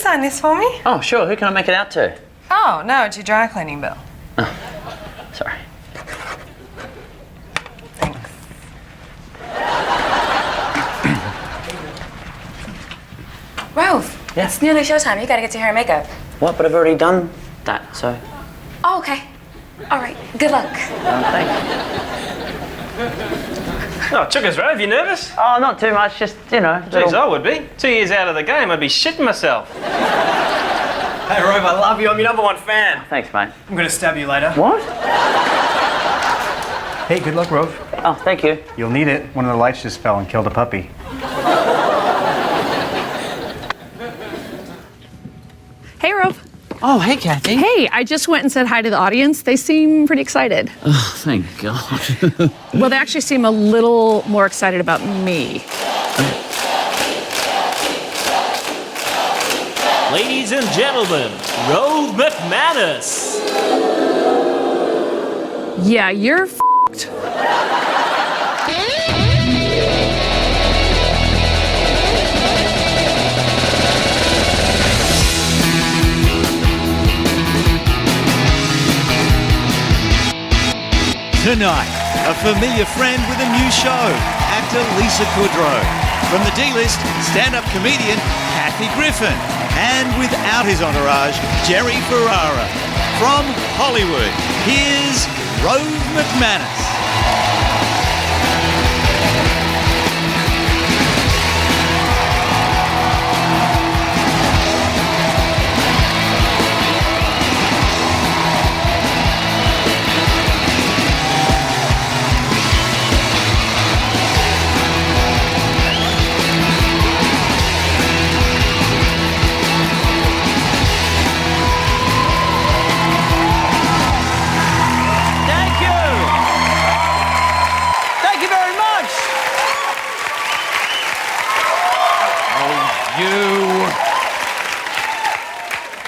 sign this for me? Oh, sure. Who can I make it out to? Oh, no, it's your dry cleaning bill. Oh, sorry. Thanks. Rove, Yeah? it's nearly showtime. You gotta get your hair and makeup. What? But I've already done that, so... Oh, okay. All right, good luck. Thanks. Oh, Chuckers Rove, you nervous? Oh, not too much, just, you know... Jeez, I would be. 2 years out of the game, I'd be shitting myself. Hey, Rove, I love you. I'm your #1 fan. Thanks, mate. I'm gonna stab you later. What? Hey, good luck, Rove. Oh, thank you. You'll need it. One of the lights just fell and killed a puppy. Hey, Rove. Oh, hey, Kathy. Hey, I just went and said hi to the audience. They seem pretty excited. Oh, thank God. Well, they actually seem a little more excited about me. Ladies and gentlemen, Rove McManus. Yeah, you're f***ed. Tonight, a familiar friend with a new show, actor Lisa Kudrow. From the D-list, stand-up comedian Kathy Griffin. And without his entourage, Jerry Ferrara. From Hollywood, here's Rove McManus.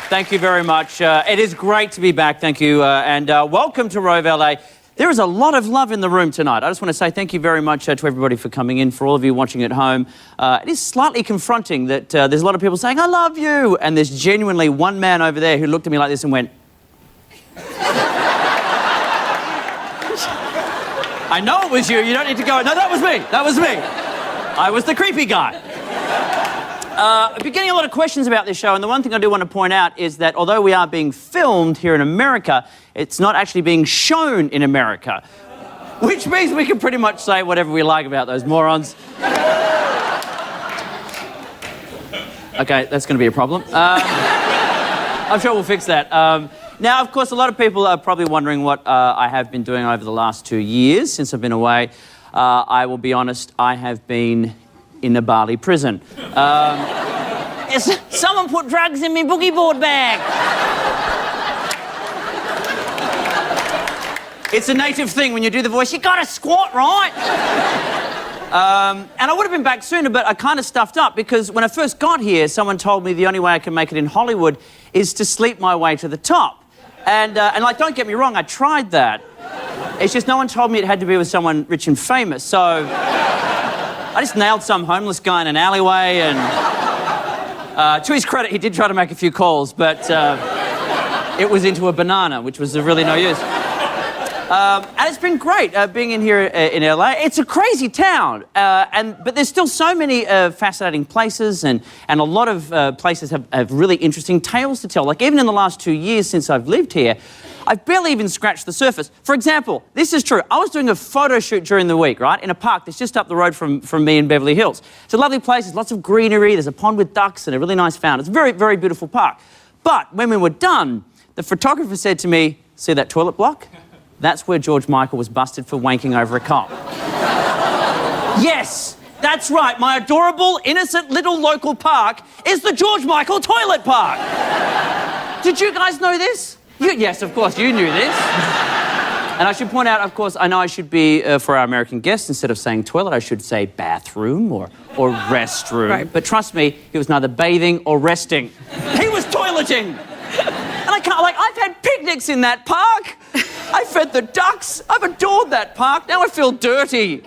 Thank you very much. It is great to be back, thank you, and welcome to Rove LA. There is a lot of love in the room tonight. I just want to say thank you very much to everybody for coming in, for all of you watching at home. It is slightly confronting that there's a lot of people saying, I love you, and there's genuinely one man over there who looked at me like this and went... I know it was you, you don't need to go, no, that was me, that was me. I was the creepy guy. I've been getting a lot of questions about this show, and the one thing I do want to point out is that although we are being filmed here in America, it's not actually being shown in America. Which means we can pretty much say whatever we like about those morons. Okay, that's going to be a problem. I'm sure we'll fix that. Now, of course, a lot of people are probably wondering what I have been doing over the last 2 years since I've been away. I will be honest, I have been in a Bali prison. Someone put drugs in my boogie board bag. It's a native thing when you do the voice, you gotta squat, right? And I would have been back sooner, but I kind of stuffed up because when I first got here, someone told me the only way I can make it in Hollywood is to sleep my way to the top. And like, don't get me wrong, I tried that. It's just no one told me it had to be with someone rich and famous, so... I just nailed some homeless guy in an alleyway, and to his credit, he did try to make a few calls, but it was into a banana, which was of really no use. And it's been great being in here in LA. It's a crazy town, but there's still so many fascinating places, and a lot of places have really interesting tales to tell. Like, even in the last 2 years since I've lived here, I've barely even scratched the surface. For example, this is true. I was doing a photo shoot during the week, right, in a park that's just up the road from me in Beverly Hills. It's a lovely place. There's lots of greenery. There's a pond with ducks and a really nice fountain. It's a very, very beautiful park. But when we were done, the photographer said to me, see that toilet block? That's where George Michael was busted for wanking over a cop. Yes, that's right. My adorable, innocent little local park is the George Michael toilet park. Did you guys know this? Yes, of course, you knew this. And I should point out, of course, I know I should be, for our American guests, instead of saying toilet, I should say bathroom or restroom. Right. But trust me, he was neither bathing or resting. He was toileting. And I can't, like, I've had picnics in that park. I fed the ducks. I've adored that park. Now I feel dirty.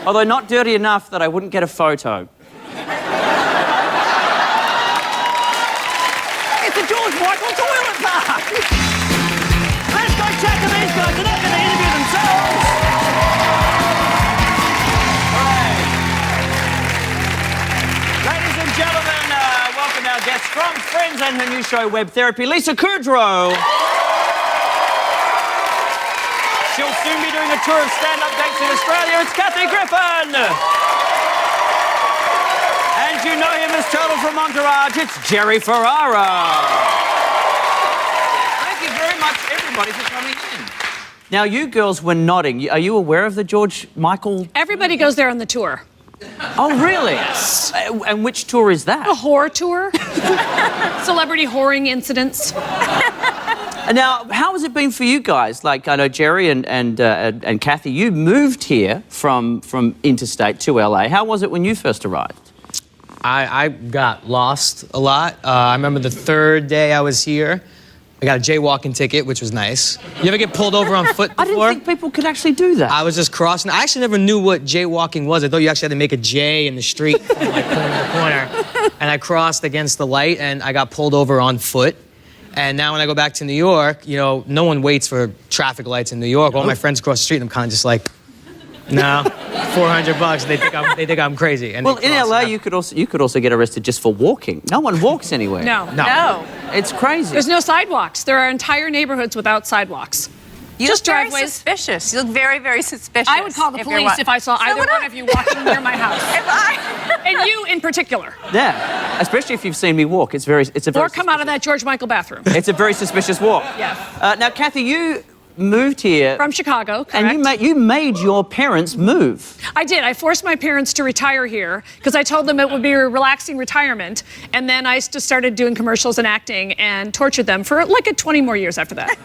Although not dirty enough that I wouldn't get a photo. From Friends and her new show, Web Therapy, Lisa Kudrow. She'll soon be doing a tour of stand-up dates in Australia. It's Kathy Griffin. And you know him as Turtle from Entourage. It's Jerry Ferrara. Thank you very much, everybody, for coming in. Now, you girls were nodding. Are you aware of the George Michael? Everybody goes there on the tour. Oh, really? Yes. And which tour is that? A whore tour. Celebrity whoring incidents. Now, how has it been for you guys? Like, I know Jerry and Kathy, you moved here from interstate to LA. How was it when you first arrived? I got lost a lot. I remember the third day I was here, I got a jaywalking ticket, which was nice. You ever get pulled over on foot before? I didn't think people could actually do that. I was just crossing. I actually never knew what jaywalking was. I thought you actually had to make a J in the street from like corner to corner. And I crossed against the light and I got pulled over on foot. And now when I go back to New York, you know, no one waits for traffic lights in New York. All my friends cross the street and I'm kind of just like, no, $400. They think I'm crazy. And well, in LA, you could also get arrested just for walking. No one walks anywhere. No. It's crazy. There's no sidewalks. There are entire neighborhoods without sidewalks. You Just look very driveways. Suspicious. You look very, very suspicious. I would call the police if I saw either would one I. of you walking near my house. If I... And you in particular. Yeah, especially if you've seen me walk. It's a very Or come out of that George Michael bathroom. It's a very suspicious walk. Yes. Now, Kathy, you moved here From Chicago, correct? and you made your parents move. I did. I forced my parents to retire here because I told them it would be a relaxing retirement. And then I just started doing commercials and acting and tortured them for like 20 more years after that.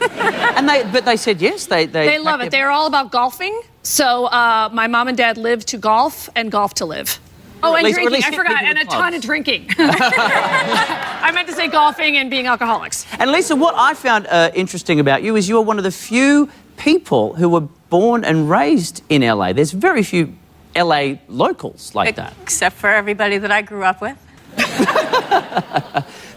But they said yes. They Love it. They're all about golfing. So my mom and dad live to golf and golf to live. Oh, and least- or at drinking. least I hit forgot. people And a with ton clubs. of drinking. I meant to say golfing and being alcoholics. And Lisa, what I found interesting about you is you are one of the few people who were born and raised in LA. There's very few LA locals like that. Except for everybody that I grew up with.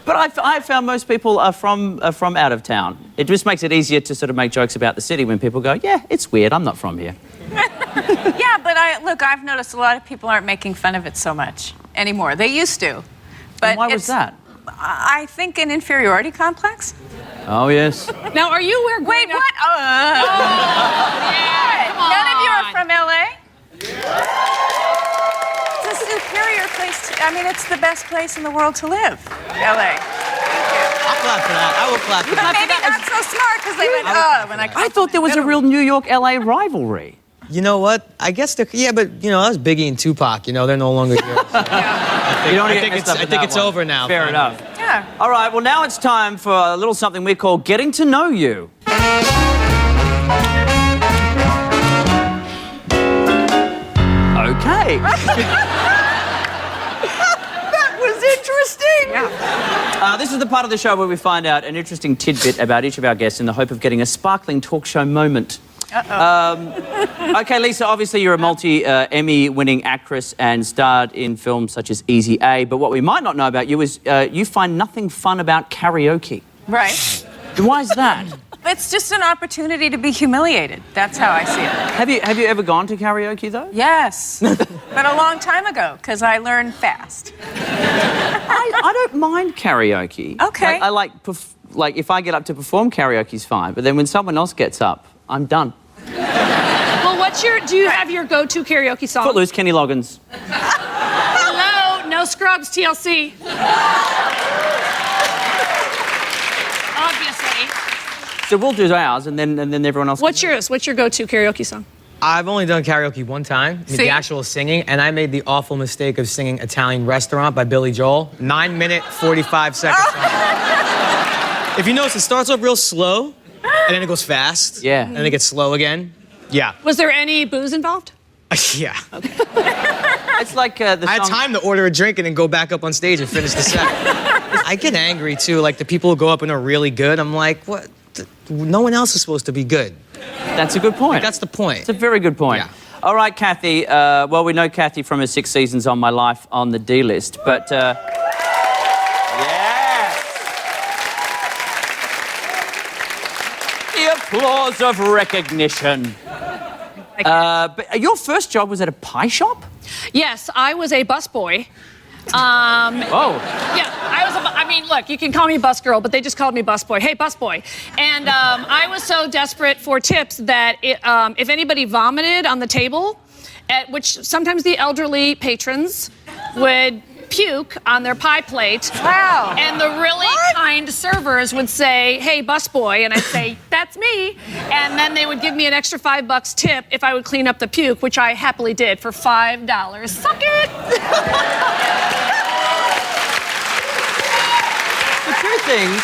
But I found most people are from out of town. It just makes it easier to sort of make jokes about the city when people go, yeah, it's weird, I'm not from here. Yeah, but I've noticed a lot of people aren't making fun of it so much anymore. They used to. But And why was that? I think an inferiority complex. Oh, yes. Now, are you aware? Wait, what? None of you are from LA? It's a superior place. It's the best place in the world to live, LA. I'll clap for that. I will clap for But that. maybe not so smart because they went, when I come I thought there was a real New York-LA rivalry. You know what? I guess but that was Biggie and Tupac. You know, they're no longer here. So. You don't wanna get mixed up in that it's one. over now. Fair enough. Yeah. All right, well, now it's time for a little something we call Getting to Know You. Okay. That was interesting. Yeah. This is the part of the show where we find out an interesting tidbit about each of our guests in the hope of getting a sparkling talk show moment. Okay, Lisa, obviously you're a multi-Emmy-winning actress and starred in films such as Easy A, but what we might not know about you is you find nothing fun about karaoke. Right. Why is that? It's just an opportunity to be humiliated. That's how I see it. Have you ever gone to karaoke, though? Yes. But a long time ago, because I learned fast. I don't mind karaoke. Okay. I like if I get up to perform, karaoke's fine, but then when someone else gets up, I'm done. Well, do you have your go-to karaoke song? Footloose, Kenny Loggins. Hello, no scrubs, TLC. Obviously. So we'll do ours, and then everyone else. What's yours? What's your go-to karaoke song? I've only done karaoke one time, the actual singing, and I made the awful mistake of singing Italian Restaurant by Billy Joel. 9-minute, 45-second song. If you notice, it starts off real slow, and then it goes fast. Yeah. And then it gets slow again. Yeah. Was there any booze involved? Yeah. It's like the song. I had time to order a drink and then go back up on stage and finish the set. I get angry, too. Like, the people who go up and are really good, I'm like, what? No one else is supposed to be good. That's a good point. That's the point. It's a very good point. Yeah. All right, Kathy. Well, we know Kathy from her 6 seasons on My Life on the D List, but yes, the applause of recognition. But your first job was at a pie shop? Yes, I was a busboy. Oh. Yeah, mean, look, you can call me bus girl, but they just called me busboy. Hey, busboy. And I was so desperate for tips that if anybody vomited on the table, which sometimes the elderly patrons would puke on their pie plate. Wow. And the really kind servers would say, hey, busboy, and I'd say, that's me. And then they would give me an extra $5 tip if I would clean up the puke, which I happily did for $5. Suck it! The two things.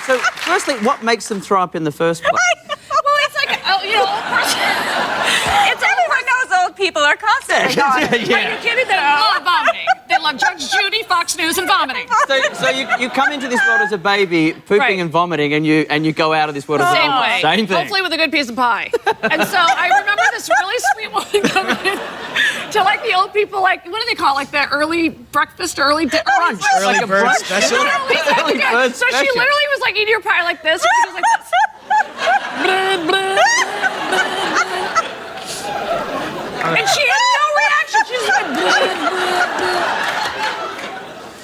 So, firstly, what makes them throw up in the first place? Well, it's like, old person. Everyone knows old people are constantly Are you kidding? They love vomiting. They love Judge Judy, Fox News, and vomiting. So you come into this world as a baby, pooping and vomiting, and you go out of this world as an Same adult. way. Same thing. Hopefully with a good piece of pie. And so I remember this really sweet woman coming in to like the old people, like, what do they call it? Like the early breakfast, early Brunch. Early Like a bird brunch. special. Early bird So she special. literally was like eating her pie like this. And she was like this. And she had no reaction. She just went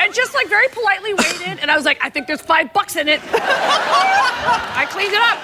and just like very politely waited. And I was like, I think there's $5 in it. I cleaned it up.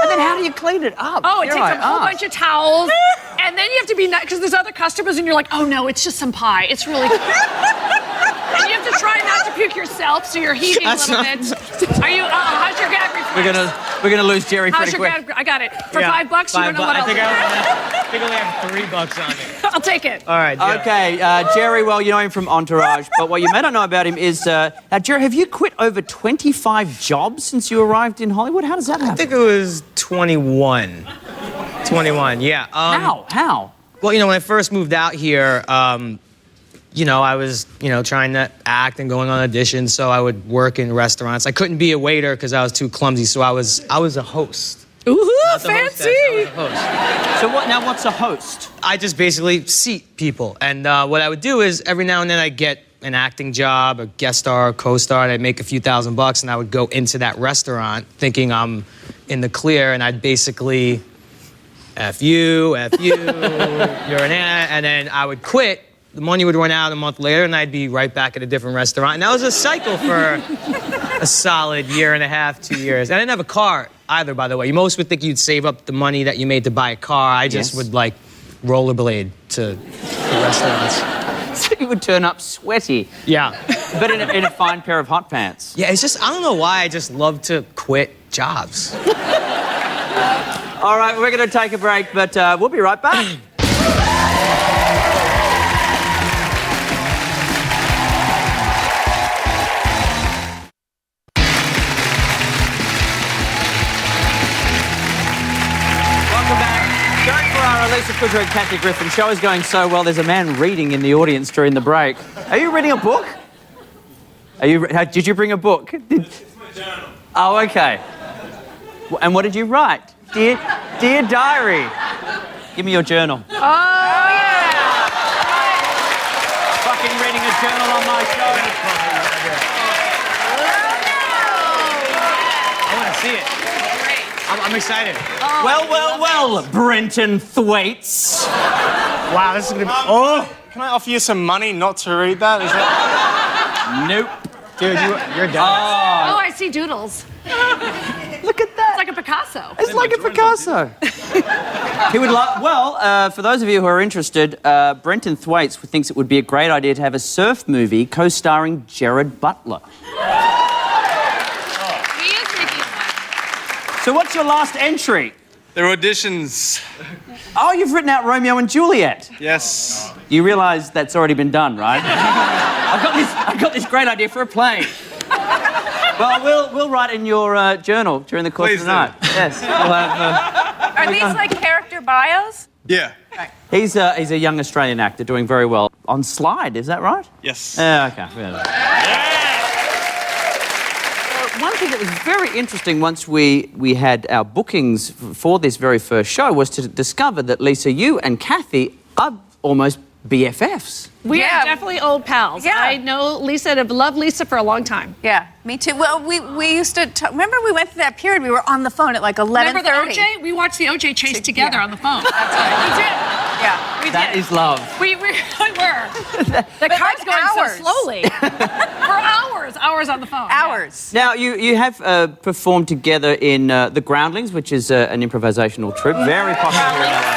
And then how do you clean it up? Oh, it Here takes I a whole are. bunch of towels. And then you have to be nice because there's other customers and you're like, oh no, it's just some pie. It's really good. And you have to try not to puke yourself, so you're heaving a little bit. Are you, how's your gag reflex? We're gonna lose Jerry How's pretty your quick. gag? I got it. For $5, you don't know what I else. think I only have $3 on it. I'll take it. All right. Yeah. Okay, Jerry, well, you know him from Entourage, but what you may not know about him is, now, Jerry, have you quit over 25 jobs since you arrived in Hollywood? How does that happen? I think it was 21. 21, yeah. How? Well, when I first moved out here, I was, trying to act and going on auditions, so I would work in restaurants. I couldn't be a waiter because I was too clumsy, so I was a host. Ooh, Not the hostess, fancy. I was a host. So what's a host? I just basically seat people, and what I would do is every now and then I'd get an acting job, a guest star, co-star, and I'd make a few $1,000, and I would go into that restaurant thinking I'm in the clear, and I'd basically F you, you're an Anna, and then I would quit. The money would run out a month later, and I'd be right back at a different restaurant. And that was a cycle for a solid year and a half, 2 years. And I didn't have a car either, by the way. Most would think you'd save up the money that you made to buy a car. I just would, rollerblade to the restaurants. So you would turn up sweaty. Yeah. But in a fine pair of hot pants. Yeah, it's just, I don't know why I just love to quit jobs. All right, we're going to take a break, but we'll be right back. Welcome back. Jerry Ferrara, Lisa Kudrow, and Kathy Griffin. Show is going so well. There's a man reading in the audience during the break. Are you reading a book? Did you bring a book? It's my journal. Oh, okay. And what did you write? Dear Diary. Give me your journal. Oh, yeah. Fucking reading a journal on my show. I want to see it. I'm excited. Well, Brenton Thwaites. Wow, this is gonna be. Oh, can I offer you some money not to read that? Is that... Nope. Dude, you're done. Oh, I see doodles. Look at that. It's like a Picasso. It's like a Picasso. He would love. Well, for those of you who are interested, Brenton Thwaites thinks it would be a great idea to have a surf movie co-starring Gerard Butler. He is making fun. So, what's your last entry? They're auditions. Oh, you've written out Romeo and Juliet. Yes. You realise that's already been done, right? I've got this great idea for a play. Well, we'll write in your journal during the course Please of the night. Yes. We'll have, Are these like character bios? Yeah. he's a young Australian actor doing very well on Slide. Is that right? Yes. Okay. Yeah. One thing that was very interesting once we had our bookings for this very first show was to discover that, Lisa, you and Kathy are almost BFFs. We Yeah. are definitely old pals. Yeah. I know Lisa and have loved Lisa for a long time. Yeah, me too. Well, we used to remember we went through that period. We were on the phone at like 11:30. Remember the OJ? We watched the OJ chase together on the phone. That's right. We did. Yeah. We That did. is love. We really were. The car's like going hours. so slowly. For hours on the phone. Hours. Now, you have performed together in The Groundlings, which is an improvisational troupe, very popular here in LA.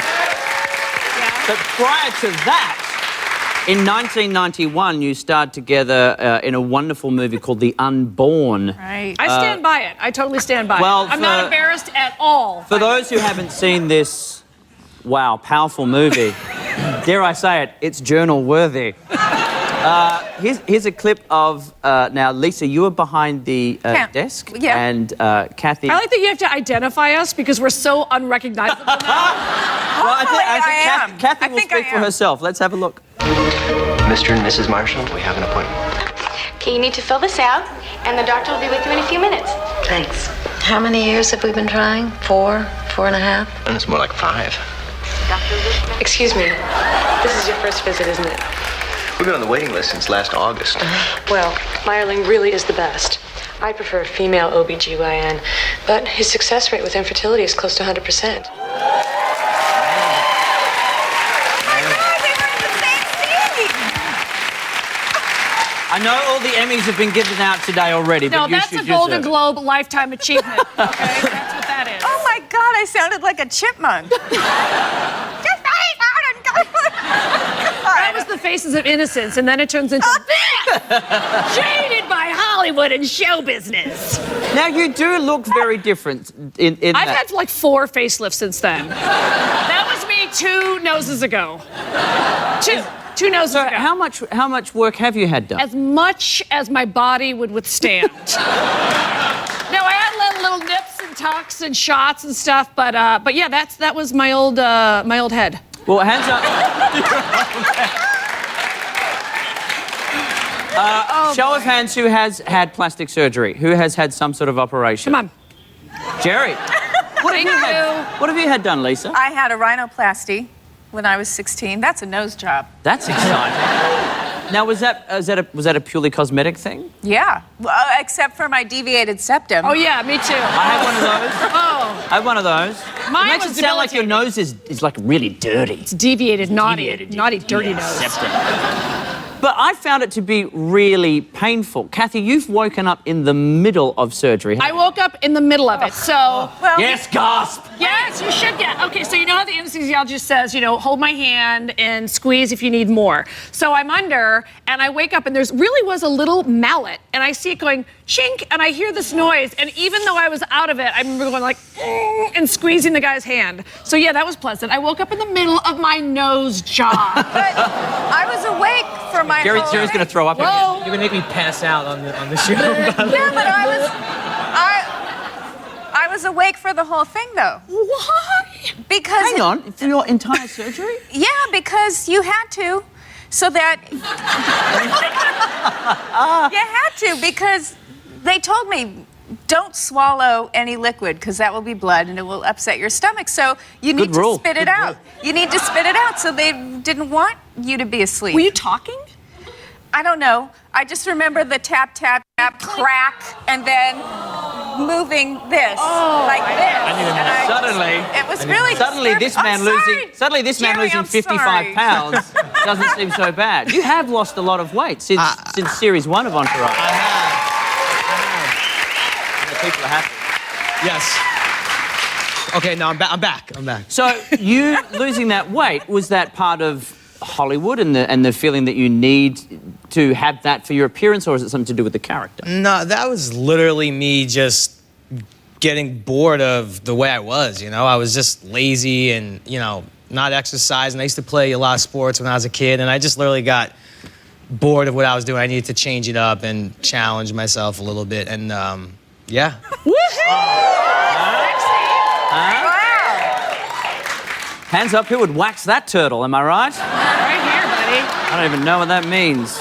Yeah. But prior to that, in 1991, you starred together in a wonderful movie called The Unborn. Right. I stand by it. I totally stand by well, it. I'm not embarrassed at all. For those who haven't seen this, wow, powerful movie, dare I say it, it's journal-worthy. Here's a clip of, now, Lisa, you were behind the desk. Yeah. And Kathy... I like that you have to identify us because we're so unrecognizable now. Well, I think Kathy will speak for herself. Let's have a look. Mr. and Mrs. Marshall, we have an appointment. Okay, you need to fill this out, and the doctor will be with you in a few minutes. Thanks. How many years have we been trying? 4, 4.5? And it's more like 5. Excuse me. This is your first visit, isn't it? We've been on the waiting list since last August. Well, Meyerling really is the best. I prefer a female OBGYN, but his success rate with infertility is close to 100%. I know all the Emmys have been given out today already, No, but you that's should a Golden deserve it. Globe Lifetime Achievement. Okay, that's what that is. Oh my God, I sounded like a chipmunk. That was the Faces of Innocence, and then it turns into this! Shaded by Hollywood and show business. Now, you do look very different in I've that. had like 4 facelifts since then. That was me 2 noses ago. 2 noses So ago. how much work have you had done? As much as my body would withstand. No, I had little nips and tucks and shots and stuff, but yeah, that was my old head. Well, hands up. Show of hands who has had plastic surgery, who has had some sort of operation. Come on. Jerry. What have you had done, Lisa? I had a rhinoplasty when I was 16. That's a nose job. That's exciting. Now, was that a purely cosmetic thing? Yeah, except for my deviated septum. Oh yeah, me too. I had one of those. Oh. I had one of those. Mine it makes was it sound like your nose is like really dirty. It's deviated, naughty, dirty nose. Septum. But I found it to be really painful. Kathy, you've woken up in the middle of surgery. I woke up in the middle of it, so... Well, yes, gasp! Yes, you should get. Okay, so you know how the anesthesiologist says, hold my hand and squeeze if you need more. So I'm under, and I wake up, and really was a little mallet, and I see it going chink, and I hear this noise, and even though I was out of it, I remember going like, and squeezing the guy's hand. So yeah, that was pleasant. I woke up in the middle of my nose job. But I was awake for my whole Jerry's going to throw up again. You're going to make me pass out on the show. Yeah, but I was awake for the whole thing, though. Why? Because Hang on, for your entire surgery? Yeah, because you had to, so that you had to, because they told me don't swallow any liquid because that will be blood and it will upset your stomach. So you need to spit it out. You need to spit it out. So they didn't want you to be asleep. Were you talking? I don't know. I just remember the tap, tap, tap, crack, and then moving this like this. Suddenly, it was really suddenly this man Jerry, losing I'm 55 sorry. pounds doesn't seem so bad. You have lost a lot of weight since series 1 of Entourage. I have. The people are happy. Yes. Okay, no, I'm back. So you losing that weight, was that part of Hollywood and the feeling that you need to have that for your appearance, or is it something to do with the character? No, that was literally me just getting bored of the way I was, I was just lazy and, not exercising. I used to play a lot of sports when I was a kid, and I just literally got bored of what I was doing. I needed to change it up and challenge myself a little bit, and, yeah. Hands up, who would wax that turtle, am I right? Right here, buddy. I don't even know what that means.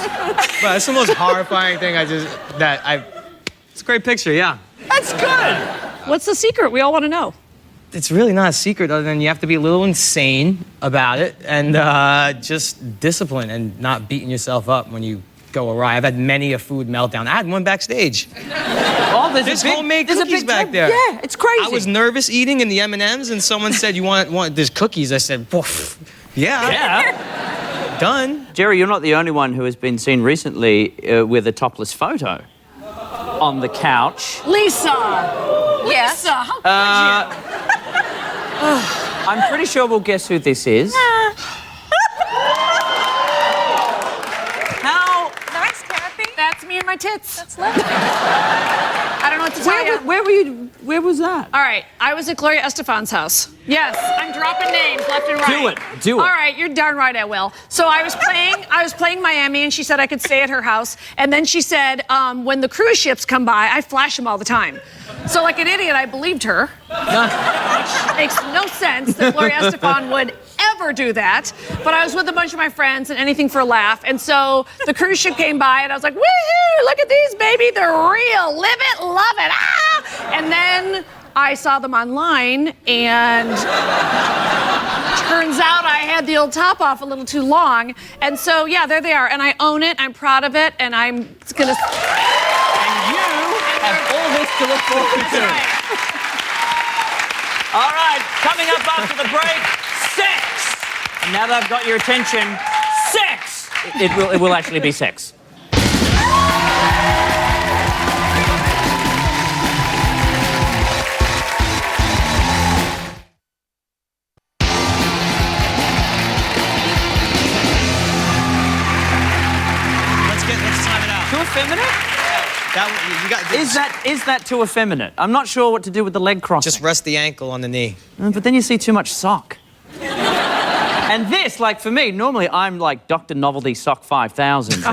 But that's the most horrifying thing it's a great picture, yeah. That's good. What's the secret? We all want to know. It's really not a secret other than you have to be a little insane about it and just discipline and not beating yourself up when you go awry. I've had many a food meltdown. I had one backstage. Oh, there's homemade cookies back there. Yeah, it's crazy. I was nervous eating in the M&Ms, and someone said, "You want there's cookies?" I said, "Poof." Yeah. Done. Jerry, you're not the only one who has been seen recently with a topless photo on the couch. Lisa. Yes. Lisa, how could I'm pretty sure we'll guess who this is. How? Nice, Kathy. That's me and my tits. That's lovely. I don't know what to tell you. Where were you? Where was that? All right, I was at Gloria Estefan's house. Yes, I'm dropping names left and right. Do it. All right, you're darn right I will. So I was playing Miami, and she said I could stay at her house. And then she said, when the cruise ships come by, I flash them all the time. So like an idiot, I believed her. Which makes no sense that Gloria Estefan would ever do that. But I was with a bunch of my friends and anything for a laugh. And so the cruise ship came by, and I was like, woohoo, look at these, baby. They're real. Live it, love it. Ah! And then I saw them online, and turns out I had the old top off a little too long. And so, yeah, there they are. And I own it. I'm proud of it. And I'm going to... And you have all this to look forward to. All right, coming up after the break, sex. And now that I've got your attention, sex. It will actually be sex. Let's time it out. Too effeminate? Is that too effeminate? I'm not sure what to do with the leg crossing. Just rest the ankle on the knee. But then you see too much sock. And this, like for me, normally I'm like Dr. Novelty Sock 5000.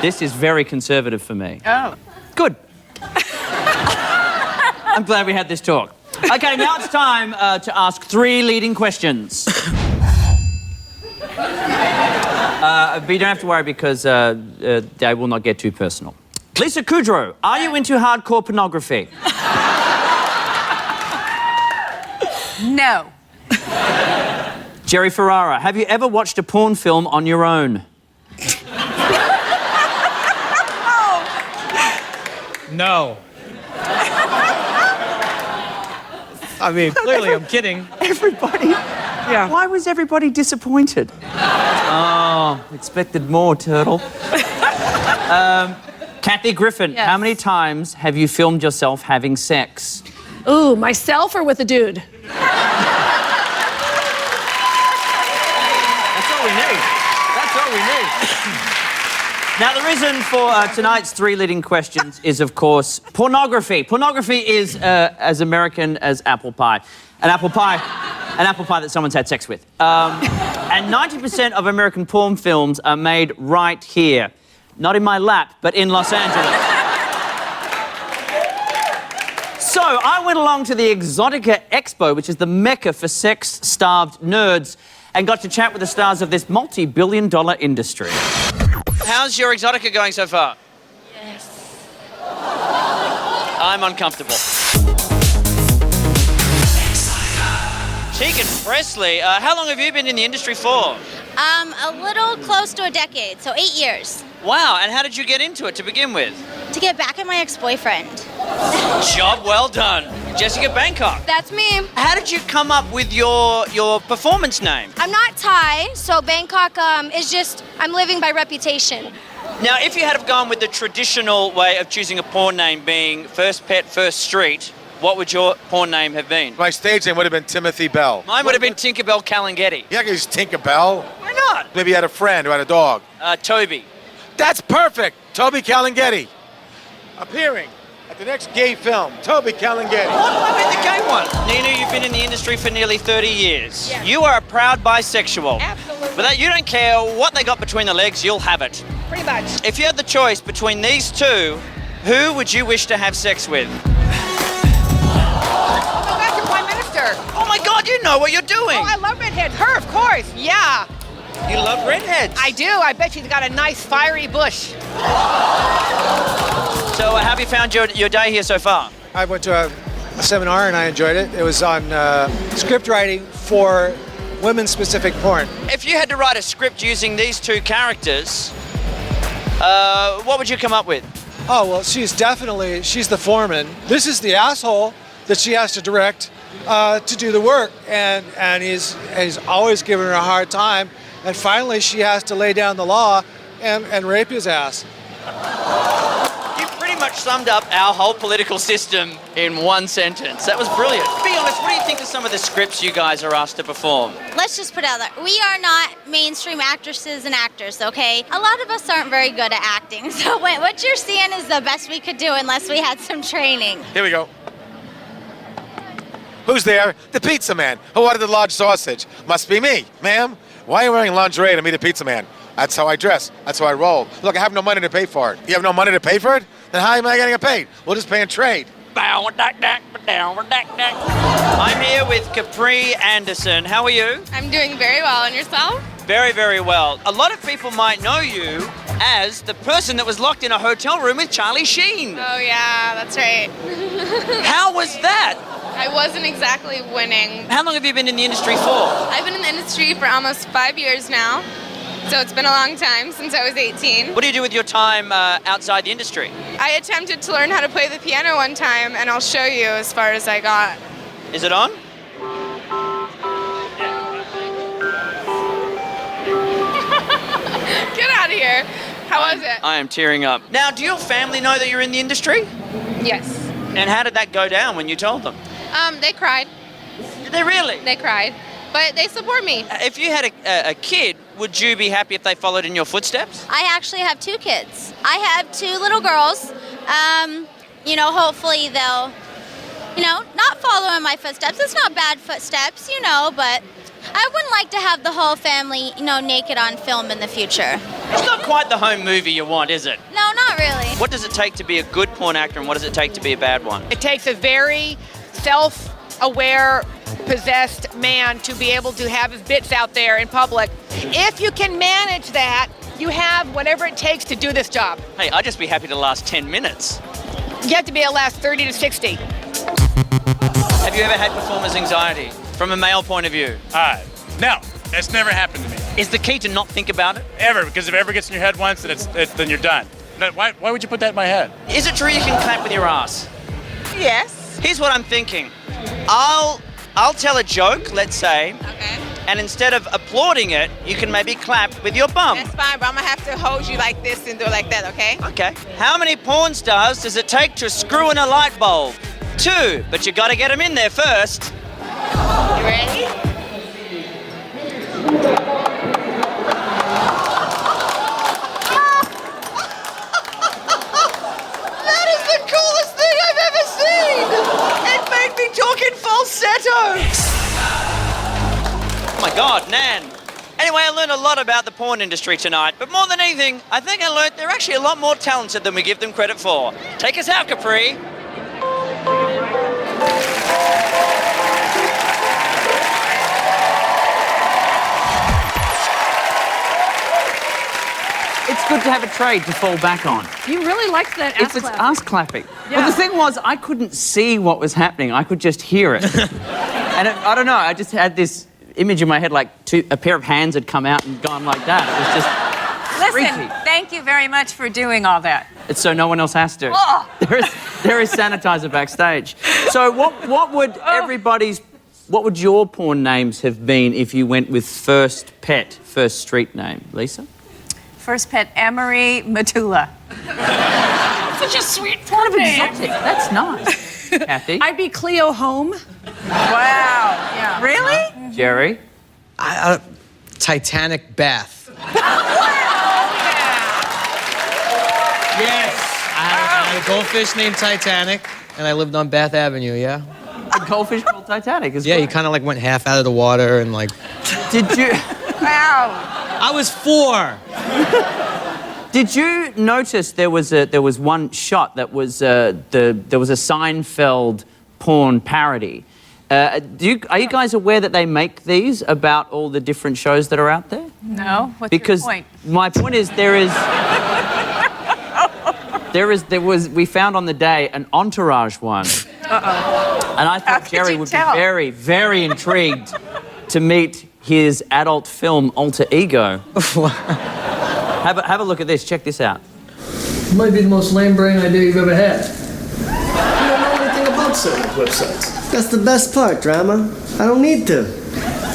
This is very conservative for me. Oh. Good. I'm glad we had this talk. Okay, now it's time to ask 3 leading questions. But you don't have to worry because they will not get too personal. Lisa Kudrow, are you into hardcore pornography? No. Jerry Ferrara, have you ever watched a porn film on your own? No. I mean, clearly I'm kidding. Everybody? Yeah. Why was everybody disappointed? Oh, expected more, turtle. Kathy Griffin, Yes. How many times have you filmed yourself having sex? Ooh, myself or with a dude? That's all we need. That's all we need. Now, the reason for tonight's 3 leading questions is, of course, pornography. Pornography is as American as apple pie. An apple pie that someone's had sex with. And 90% of American porn films are made right here. Not in my lap, but in Los Angeles. So I went along to the Exotica Expo, which is the mecca for sex-starved nerds, and got to chat with the stars of this multi-billion-dollar industry. How's your Exotica going so far? Yes. I'm uncomfortable. Tegan Presley, how long have you been in the industry for? A little close to a decade, so 8 years. Wow, and how did you get into it to begin with? To get back at my ex-boyfriend. Job well done. Jessica Bangkok. That's me. How did you come up with your performance name? I'm not Thai, so Bangkok is just, I'm living by reputation. Now, if you had have gone with the traditional way of choosing a porn name being First Pet, First Street, what would your porn name have been? My stage name would have been Timothy Bell. Mine would have been Tinkerbell Calanghetti. Yeah, I could use Tinkerbell. Why not? Maybe you had a friend who had a dog. Toby. That's perfect. Toby Calanghetti. Appearing at the next gay film, Toby Calanghetti. Why made the gay one? Nina, you've been in the industry for nearly 30 years. Yes. You are a proud bisexual. Absolutely. But that you don't care what they got between the legs, you'll have it. Pretty much. If you had the choice between these 2, who would you wish to have sex with? Oh, that's your Prime Minister. Oh my God, you know what you're doing. Oh, I love redheads. Her, of course. Yeah. You love redheads. I do. I bet she's got a nice fiery bush. So how have you found your day here so far? I went to a seminar and I enjoyed it. It was on script writing for women-specific porn. If you had to write a script using these 2 characters, what would you come up with? Oh, well, she's the foreman. This is the asshole that she has to direct. to do the work, and he's always giving her a hard time, and finally she has to lay down the law and rape his ass. You pretty much summed up our whole political system in one sentence. That was brilliant. Be honest, what do you think of some of the scripts you guys are asked to perform? Let's just put it out there. We are not mainstream actresses and actors, okay? A lot of us aren't very good at acting. So what you're seeing is the best we could do unless we had some training. Here we go. Who's there? The pizza man. Who ordered the large sausage? Must be me. Ma'am, why are you wearing lingerie to meet a pizza man? That's how I dress. That's how I roll. Look, I have no money to pay for it. You have no money to pay for it? Then how am I getting it paid? We'll just pay in trade. I'm here with Capri Anderson. How are you? I'm doing very well. And yourself? Very, very well. A lot of people might know you as the person that was locked in a hotel room with Charlie Sheen. Oh, yeah, that's right. How was that? I wasn't exactly winning. How long have you been in the industry for? I've been in the industry for almost 5 years now. So it's been a long time, since I was 18. What do you do with your time outside the industry? I attempted to learn how to play the piano one time, and I'll show you as far as I got. Is it on? Get out of here. How was it? I am tearing up. Now, do your family know that you're in the industry? Yes. And how did that go down when you told them? They cried. Did they really? They cried. But they support me. If you had a kid, would you be happy if they followed in your footsteps? I actually have 2 kids. I have 2 little girls. Hopefully they'll, not follow in my footsteps. It's not bad footsteps, but I wouldn't like to have the whole family, naked on film in the future. It's not quite the home movie you want, is it? No, not really. What does it take to be a good porn actor, and what does it take to be a bad one? It takes a very self-aware, possessed man to be able to have his bits out there in public. If you can manage that, you have whatever it takes to do this job. Hey, I'd just be happy to last 10 minutes. You have to be able to last 30 to 60. Have you ever had performer's anxiety from a male point of view? No, that's never happened to me. Is the key to not think about it? Ever, because if it ever gets in your head once, then you're done. Why would you put that in my head? Is it true you can clap with your ass? Yes. Here's what I'm thinking. I'll tell a joke, let's say, and instead of applauding it, you can maybe clap with your bum. That's fine, but I'm gonna have to hold you like this and do it like that, okay? Okay. How many porn stars does it take to screw in a light bulb? 2, but you gotta get them in there first. You ready? That is the coolest thing I've ever seen! It made me talk in falsetto! Oh my God, Nan. Anyway, I learned a lot about the porn industry tonight, but more than anything, I think I learned they're actually a lot more talented than we give them credit for. Take us out, Capri. It's good to have a trade to fall back on. You really liked that ass It's clap. ass clapping. Yeah. Well, the thing was, I couldn't see what was happening. I could just hear it. And I don't know, I just had this image in my head like a pair of hands had come out and gone like that. It was just Listen, freaky. thank you very much for doing all that. It's so no one else has to. Oh. There is sanitizer backstage. So what would what would your porn names have been if you went with first street name, Lisa? First pet, Emery Matula. Such a sweet porn name. Exotic. That's nice. Kathy? I'd be Cleo Home. Wow. Yeah. Really? Jerry? Titanic Bath. Yes. I had a goldfish named Titanic, and I lived on Bath Avenue, yeah? A goldfish called Titanic as well. Yeah, he kind of like went half out of the water and like... Did you... Wow. I was 4. Did you notice there was one shot that was there was a Seinfeld porn parody? Are you guys aware that they make these about all the different shows that are out there? No. What's Because your point? my point is we found on the day an Entourage one. Uh-oh. And I thought Jerry would be very, very intrigued to meet his adult film alter ego. Have a look at this. Check this out. Might be the most lame brain idea you've ever had. You don't know anything about selling websites. That's the best part, Drama. I don't need to.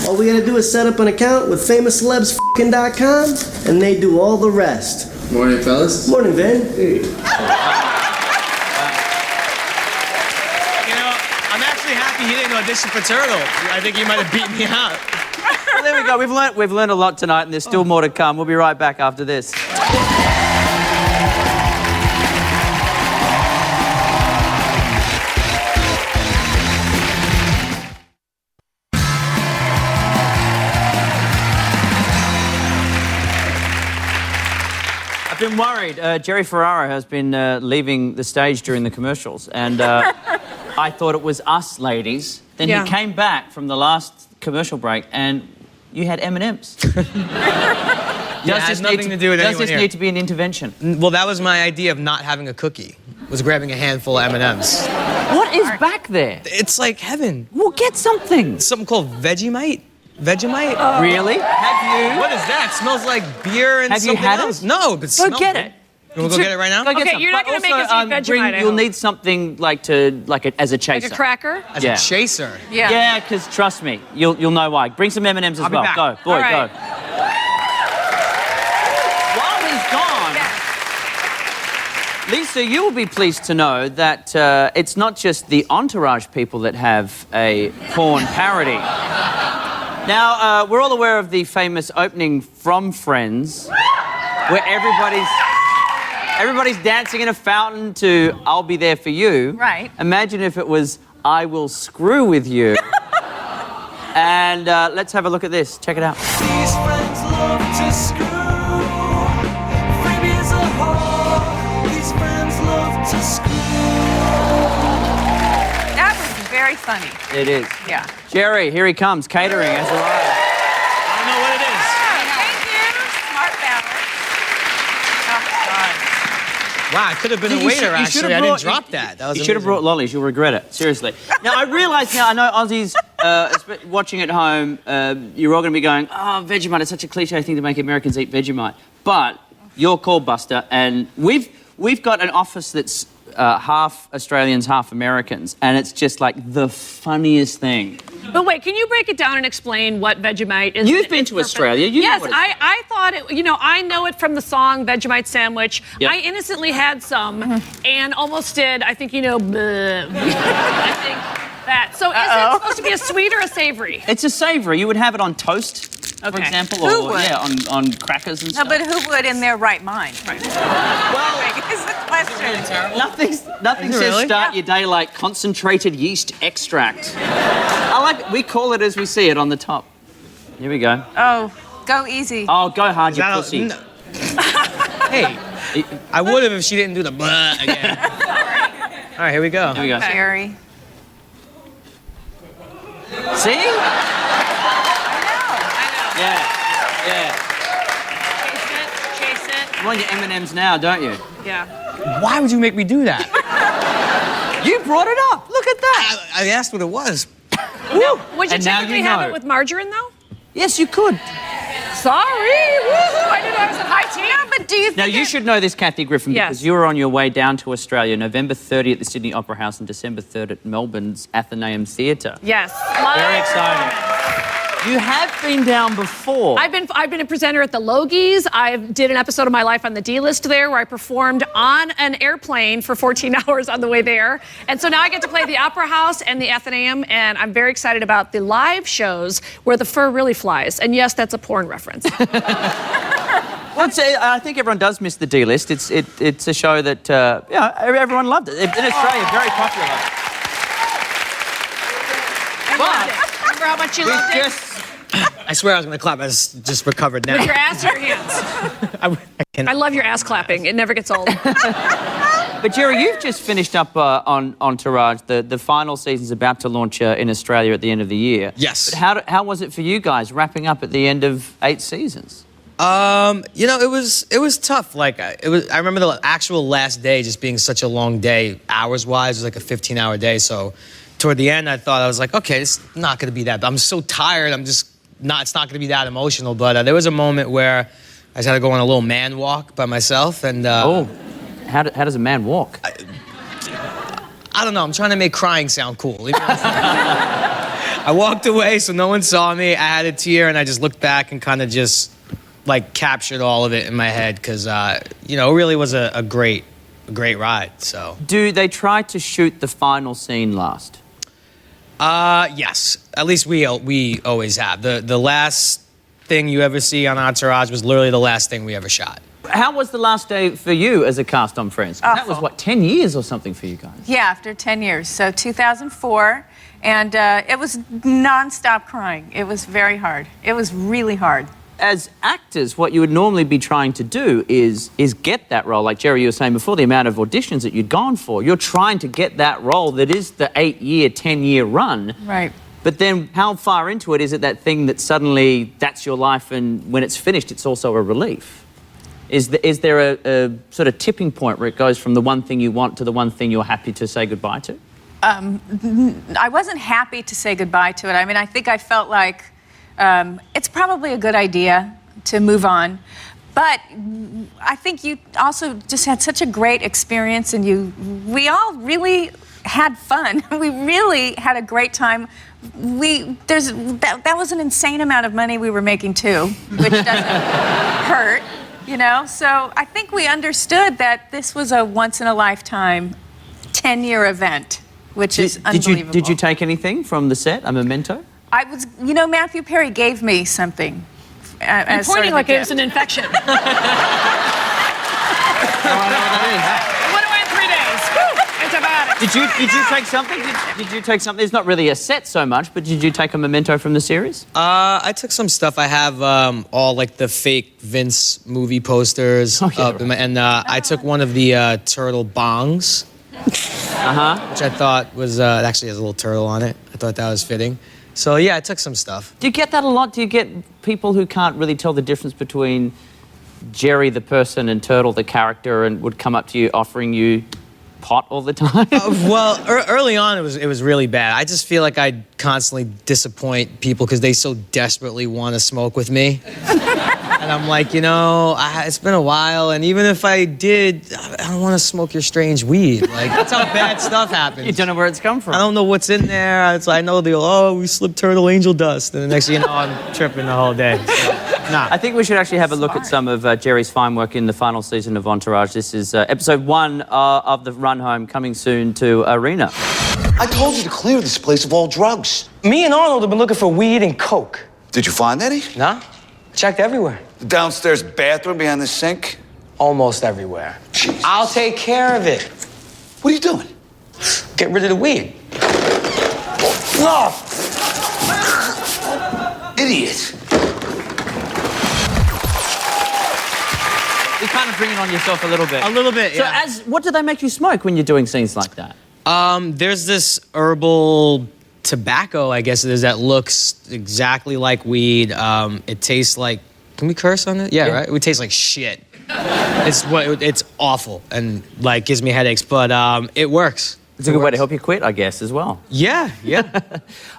All we gotta do is set up an account with famouscelebs.com, and they do all the rest. Morning, fellas. Morning, Vin. Hey. I'm actually happy he didn't audition for Turtle. I think he might have beaten me out. Well, there we go. We've learned a lot tonight, and there's still more to come. We'll be right back after this. I've been worried. Jerry Ferrara has been leaving the stage during the commercials, and I thought it was us ladies. Then he came back from the last commercial break, and you had M&Ms. Does this nothing to do with anyone Does this here. need to be an intervention? Well, that was my idea of not having a cookie. Was grabbing a handful of M&Ms. What is back there? It's like heaven. Well, get something. Something called Vegemite. Vegemite? Really? Have you? What is that? It smells like beer and Have you something had else. it? No, but it smells Go get good. it. You want to go get it right now? Go get Okay, some. you're not But gonna make us also, eat Vegemite, I You'll hope. need something as a chaser. Like a cracker? As a chaser. Yeah. Yeah, because trust me, you'll know why. Bring some M&Ms as I'll be well. back. Go, boy, All right. go. While he's gone, Lisa, you will be pleased to know that it's not just the Entourage people that have a porn parody. Now, we're all aware of the famous opening from Friends, where everybody's dancing in a fountain to I'll Be There For You. Right. Imagine if it was I Will Screw With You. And let's have a look at this. Check it out. These friends love to screw. Phoebe is a whore. These friends love to screw. That was very funny. It is. Yeah. Jerry, here he comes. Catering has arrived. I don't know what it is. Thank you. Smart balance. Wow, I could have been a waiter, actually. I didn't drop that. That was You should have brought lollies. You'll regret it. Seriously. Now, I realise now, I know Aussies watching at home, you're all going to be going, oh, Vegemite, it's such a cliche thing to make Americans eat Vegemite. But you're called Buster, and we've got an office that's half Australians, half Americans, and it's just like the funniest thing. But wait, can you break it down and explain what Vegemite is? You've been to Australia. You know yes, what it's I thought it, I know it from the song Vegemite Sandwich. Yep. I innocently had some and almost did, I think, bleh. I think that. So is it supposed to be a sweet or a savory? It's a savoury. You would have it on toast, for example, Who or would? on crackers and No, stuff. but who would in their right mind? Right. Well, is the question. Nothing says really? start your day like concentrated yeast extract. We call it as we see it on the top. Here we go. Oh, go easy. Oh, go hard, you that a- pussy. Hey, I would have if she didn't do the blah again. All right, here we go. Here we go. Jerry. See? I Yeah. Chase it. You want your M&Ms now, don't you? Yeah. Why would you make me do that? You brought it up. Look at that. I asked what it was. No, would you And now typically you have know. it with margarine, though? Yes, you could. Sorry. Woohoo. I didn't know I was at high tea. know, but do you Now, think you should know this, Kathy Griffin, Yes. because you were on your way down to Australia, November 30 at the Sydney Opera House and December 3rd at Melbourne's Athenaeum Theatre. Yes. Very exciting. You have been down before. I've been a presenter at the Logies. I did an episode of my life on the D-List there where I performed on an airplane for 14 hours on the way there. And so now I get to play the Opera House and the Athenaeum, and I'm very excited about the live shows where the fur really flies. And yes, that's a porn reference. Well, I think everyone does miss the D-List. It's a show that everyone loved it. In Australia, very popular. I loved it. Remember how much you loved it? I swear I was going to clap. I just recovered now. With your ass or your hands? I love your ass clapping. It never gets old. But Jerry, you've just finished up on Entourage. The final season's about to launch in Australia at the end of the year. Yes. But how was it for you guys wrapping up at the end of 8 seasons? It was tough. I remember the actual last day just being such a long day, hours-wise. It was like a 15-hour day. So toward the end, I was like, okay, it's not going to be that. I'm so tired. It's not going to be that emotional. But there was a moment where I just had to go on a little man walk by myself. And how does a man walk? I don't know, I'm trying to make crying sound cool. I walked away so no one saw me. I had a tear and I just looked back and kind of just like captured all of it in my head because, you know, it really was a great ride, so. Do they try to shoot the final scene last? Yes. At least we always have. The last thing you ever see on Entourage was literally the last thing we ever shot. How was the last day for you as a cast on Friends? 'Cause that was, what, 10 years or something for you guys? Yeah, after 10 years. So 2004, and it was nonstop crying. It was very hard. It was really hard. As actors, what you would normally be trying to do is get that role. Like Jerry, you were saying before, the amount of auditions that you'd gone for. You're trying to get that role that is the 8-year, 10-year run. Right. But then how far into it is it that thing that suddenly that's your life and when it's finished, it's also a relief? Is there a sort of tipping point where it goes from the one thing you want to the one thing you're happy to say goodbye to? I wasn't happy to say goodbye to it. I mean, I think I felt like it's probably a good idea to move on. But I think you also just had such a great experience and we all really had fun. We really had a great time. That was an insane amount of money we were making too, which doesn't hurt, you know? So I think we understood that this was a once-in-a-lifetime 10-year event, which is unbelievable. Did you take anything from the set, a memento? You know, Matthew Perry gave me something. You're pointing like it was an infection. It went away in 3 days. Antibiotics. Did you take something? Did you take something? It's not really a set so much, but did you take a memento from the series? I took some stuff. I have all like the fake Vince movie posters. And I took one of the turtle bongs. Which I thought was, it actually has a little turtle on it. I thought that was fitting. So yeah, I took some stuff. Do you get that a lot? Do you get people who can't really tell the difference between Jerry the person and Turtle the character and would come up to you offering you pot all the time? Well, early on it was really bad. I just feel like I constantly disappoint people because they so desperately want to smoke with me. And I'm like, you know, it's been a while, and even if I did, I don't want to smoke your strange weed. Like, that's how bad stuff happens. You don't know where it's come from. I don't know what's in there. I know we slipped turtle angel dust, and the next thing you know, I'm tripping the whole day. So, nah. I think we should actually have a look at some of Jerry's fine work in the final season of Entourage. This is episode 1 of the run home, coming soon to Arena. I told you to clear this place of all drugs. Me and Arnold have been looking for weed and coke. Did you find any? Nah. Checked everywhere. The downstairs bathroom behind the sink? Almost everywhere. Jeez. I'll take care of it. What are you doing? Get rid of the weed. No! Idiot. You're kind of bringing on yourself a little bit. A little bit, yeah. So what do they make you smoke when you're doing scenes like that? There's this herbal tobacco, I guess it is, that looks exactly like weed. It tastes like, can we curse on it? Yeah, right? It would taste like shit. It's awful and like gives me headaches, but it works. It's a good way to help you quit, I guess, as well. Yeah.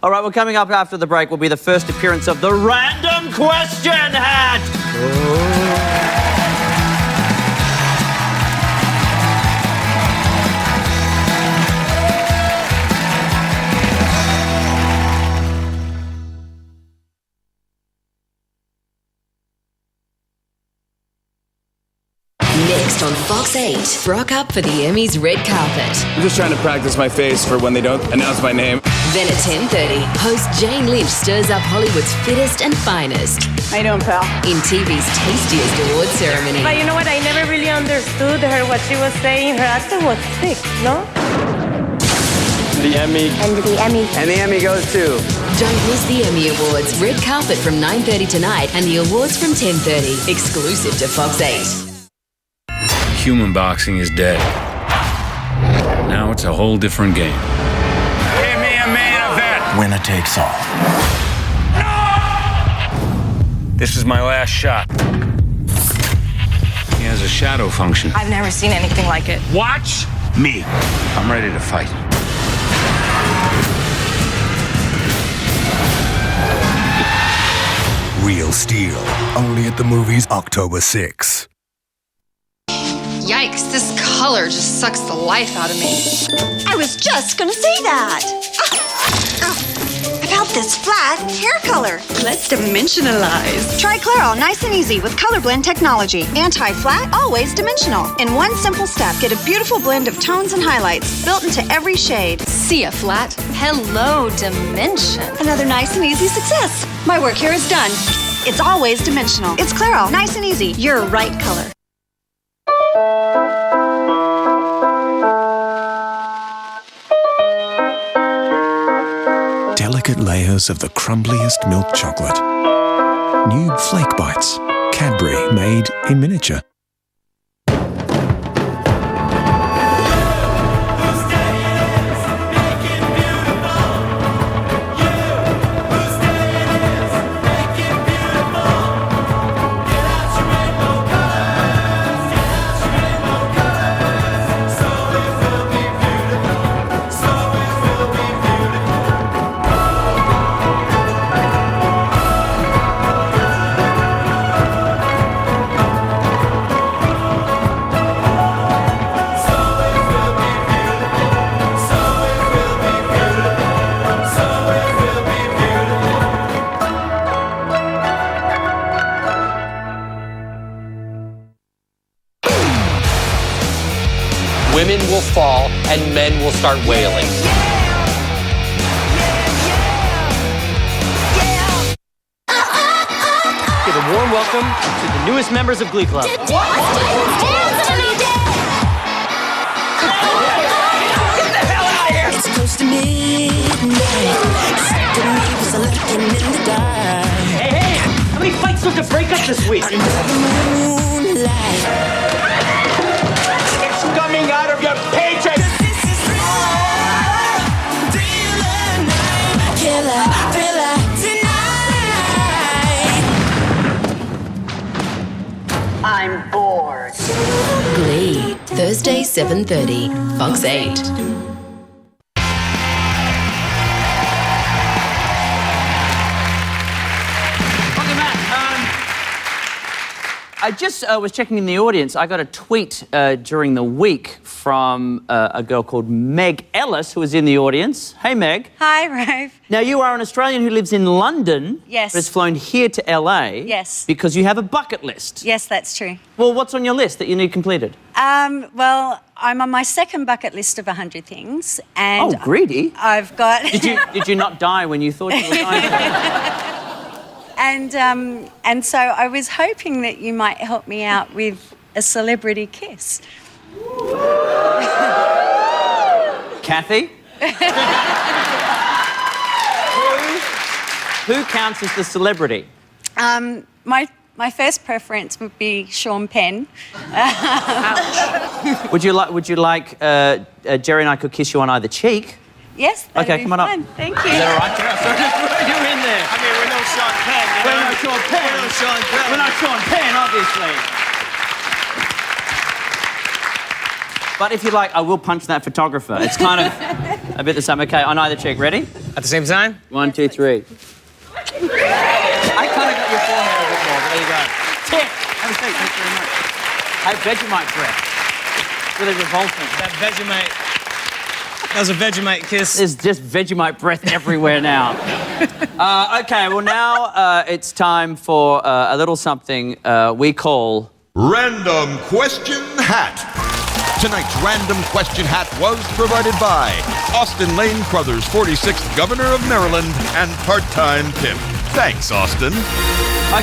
All right, well, coming up after the break will be the first appearance of the Random Question Hat. Next on Fox 8, Brock up for the Emmys red carpet. I'm just trying to practice my face for when they don't announce my name. Then at 10:30, host Jane Lynch stirs up Hollywood's fittest and finest. How you doing, pal? In TV's tastiest award ceremony. But you know what? I never really understood her, what she was saying. Her accent was thick, no? The Emmy. And the Emmy. And the Emmy goes to... Don't miss the Emmy Awards red carpet from 9:30 tonight and the awards from 10:30. Exclusive to Fox 8. Human boxing is dead. Now it's a whole different game. Give me a main event. Winner takes all. This is my last shot. He has a shadow function. I've never seen anything like it. Watch me. I'm ready to fight. Real Steel. Only at the movies October 6. Yikes, this color just sucks the life out of me. I was just gonna say that. About this flat hair color. Let's dimensionalize. Try Clairol, nice and easy with color blend technology. Anti-flat, always dimensional. In one simple step, get a beautiful blend of tones and highlights built into every shade. See a flat? Hello, dimension. Another nice and easy success. My work here is done. It's always dimensional. It's Clairol, nice and easy. Your right color. Delicate layers of the crumbliest milk chocolate. New Flake Bites. Cadbury made in miniature. Women will fall and men will start wailing. Give a warm welcome to the newest members of Glee Club. Get the hell out of here! It's close to midnight. Was lurking in the dark. Hey, how many fights does it break up this week? Under the moonlight. It's coming out of your paycheck. Killer, thriller, tonight. I'm bored. Glee, Thursday, 7:30, Fox 8. I just was checking in the audience. I got a tweet during the week from a girl called Meg Ellis, who was in the audience. Hey, Meg. Hi, Rove. Now, you are an Australian who lives in London. Yes. But has flown here to LA. Yes. Because you have a bucket list. Yes, that's true. Well, what's on your list that you need completed? Well, I'm on my second bucket list of 100 things, and Oh, greedy. I've got. Did you not die when you thought you were dying? And so I was hoping that you might help me out with a celebrity kiss. Kathy? Who counts as the celebrity? My first preference would be Sean Penn. Would you like Jerry and I could kiss you on either cheek? Yes. That'd Okay, be come on fun. up. Thank you. Is that all right, Jerry? Sorry to throw you in there. I mean, we're no Sean Penn, you know? We're no Sean Penn. We're no Sean Penn. We're not Sean Penn, obviously. But if you like, I will punch that photographer. It's kind of a bit the same. Okay, on either cheek. Ready? At the same time? 1, 2, 3. I kind of got your forehead a bit more, but there you go. Tick. Have a seat. Thanks very much. Hey, Vegemite breath. Really revolting. That was a Vegemite kiss. There's just Vegemite breath everywhere now. Okay, well now it's time for a little something we call... Random Question Hat. Tonight's Random Question Hat was provided by Austin Lane Crothers, 46th Governor of Maryland and part-time pimp. Thanks, Austin.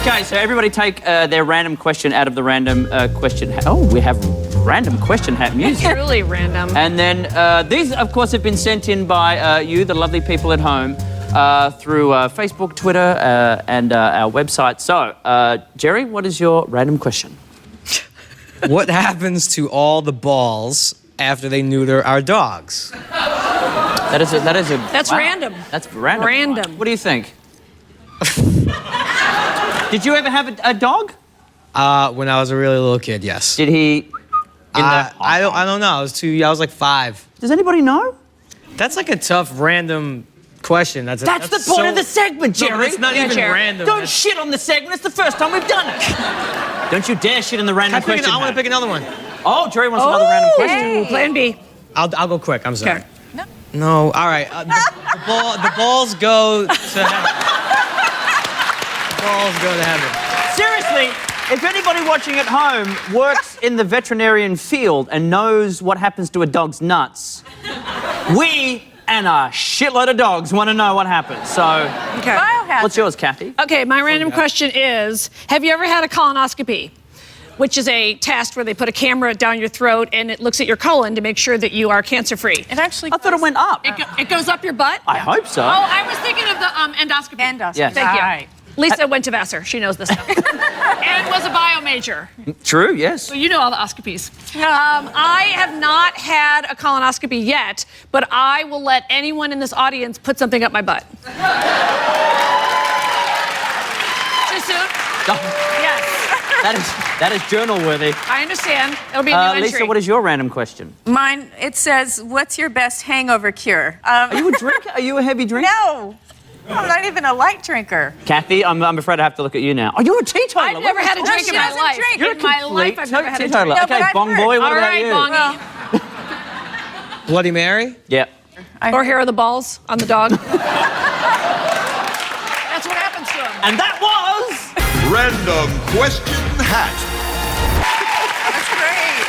Okay, so everybody take their random question out of the random question hat. Oh, we have random question hat music. Truly random. And then these, of course, have been sent in by you, the lovely people at home, through Facebook, Twitter, and our website. So, Jerry, what is your random question? What happens to all the balls after they neuter our dogs? That's That's wow. random. That's random. Random. What do you think? Did you ever have a dog? When I was a really little kid, yes. Did he? I don't know. I was like 5. Does anybody know? That's like a tough random question. That's the point of the segment, Jerry. No, it's not even Jerry. random. Don't shit on the segment. It's the first time we've done it. Don't you dare shit in the random question. I want to pick another one. Oh, Jerry wants another random question. Ooh, plan B. I'll go quick. I'm sorry. Okay. No, all right. The balls go to heaven. The balls go to heaven. Seriously, if anybody watching at home works in the veterinarian field and knows what happens to a dog's nuts, we and a shitload of dogs want to know what happens. So, Okay. what's yours, Kathy? Okay, my random question is, have you ever had a colonoscopy? Which is a test where they put a camera down your throat and it looks at your colon to make sure that you are cancer-free. It actually. I thought it went up. It goes up your butt? I hope so. Oh, I was thinking of the endoscopy. Endoscopy. Yes. Thank you. All right. Lisa went to Vassar. She knows this stuff. And was a bio major. True, yes. So you know all the oscopies. I have not had a colonoscopy yet, but I will let anyone in this audience put something up my butt. Too soon? Yes. That is journal worthy. I understand. It'll be a new entry. Lisa, what is your random question? Mine, it says, what's your best hangover cure? Are you a drinker? Are you a heavy drinker? No. I'm not even a light drinker. Kathy, I'm afraid I have to look at you now. Oh, you're a teetotaler. I've never had a drink in my life. You're In my life, I've never had a drink. teetotaler. No, Okay, but I've Bong heard. Boy, what All about right, you? Bongie. Bloody Mary? Yeah. Or hair of the balls on the dog. That's what happens to him. And that was... Random question hat. That's great.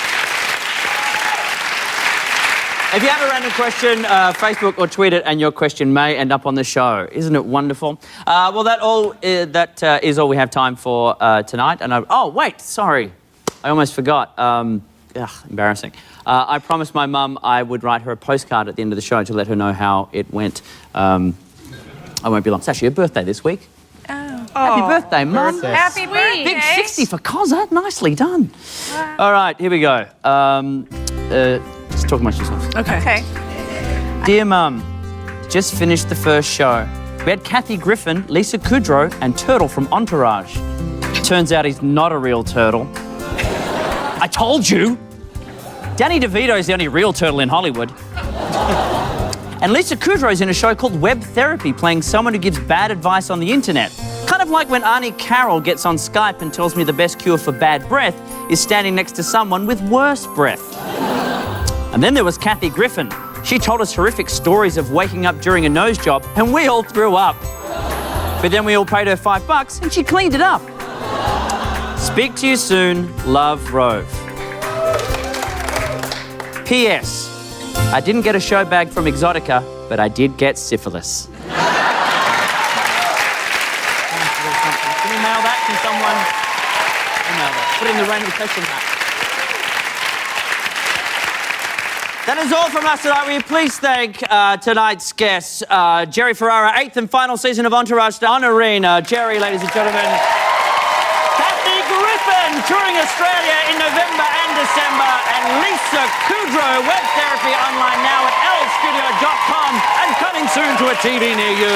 If you have a random question, Facebook or tweet it, and your question may end up on the show. Isn't it wonderful? Well, that is all we have time for tonight. And oh, wait, sorry. I almost forgot. Embarrassing. I promised my mum I would write her a postcard at the end of the show to let her know how it went. I won't be long. It's actually her birthday this week. Happy birthday, Mum. Happy birthday. Big 60 for Cozza. Nicely done. Wow. All right, here we go. Just talk amongst yourselves. Okay. Dear Mum, just finished the first show. We had Kathy Griffin, Lisa Kudrow, and Turtle from Entourage. Turns out he's not a real turtle. I told you. Danny DeVito's the only real turtle in Hollywood. And Lisa Kudrow's in a show called Web Therapy, playing someone who gives bad advice on the internet. Kind of like when Arnie Carroll gets on Skype and tells me the best cure for bad breath is standing next to someone with worse breath. And then there was Kathy Griffin. She told us horrific stories of waking up during a nose job, and we all threw up. But then we all paid her $5 and she cleaned it up. Speak to you soon. Love, Rove. P.S. I didn't get a show bag from Exotica, but I did get syphilis. Can you mail that? Can someone email that? Put it in the random question hat. That is all from us tonight. Will you please thank tonight's guests, Jerry Ferrara, 8th and final season of Entourage honoree. Jerry, ladies and gentlemen. Kathy Griffin, touring Australia in November and December. And Lisa Kudrow, Web Therapy, online now at lstudio.com and coming soon to a TV near you.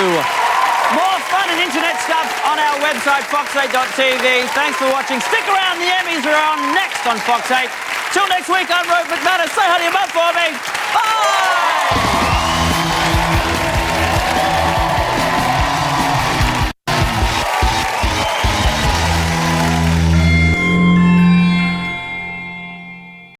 More fun and internet stuff on our website, fox8.tv. Thanks for watching. Stick around. The Emmys are on next on Fox 8. Till next week, I'm Rove McManus. Say hi to your mum for me. Bye!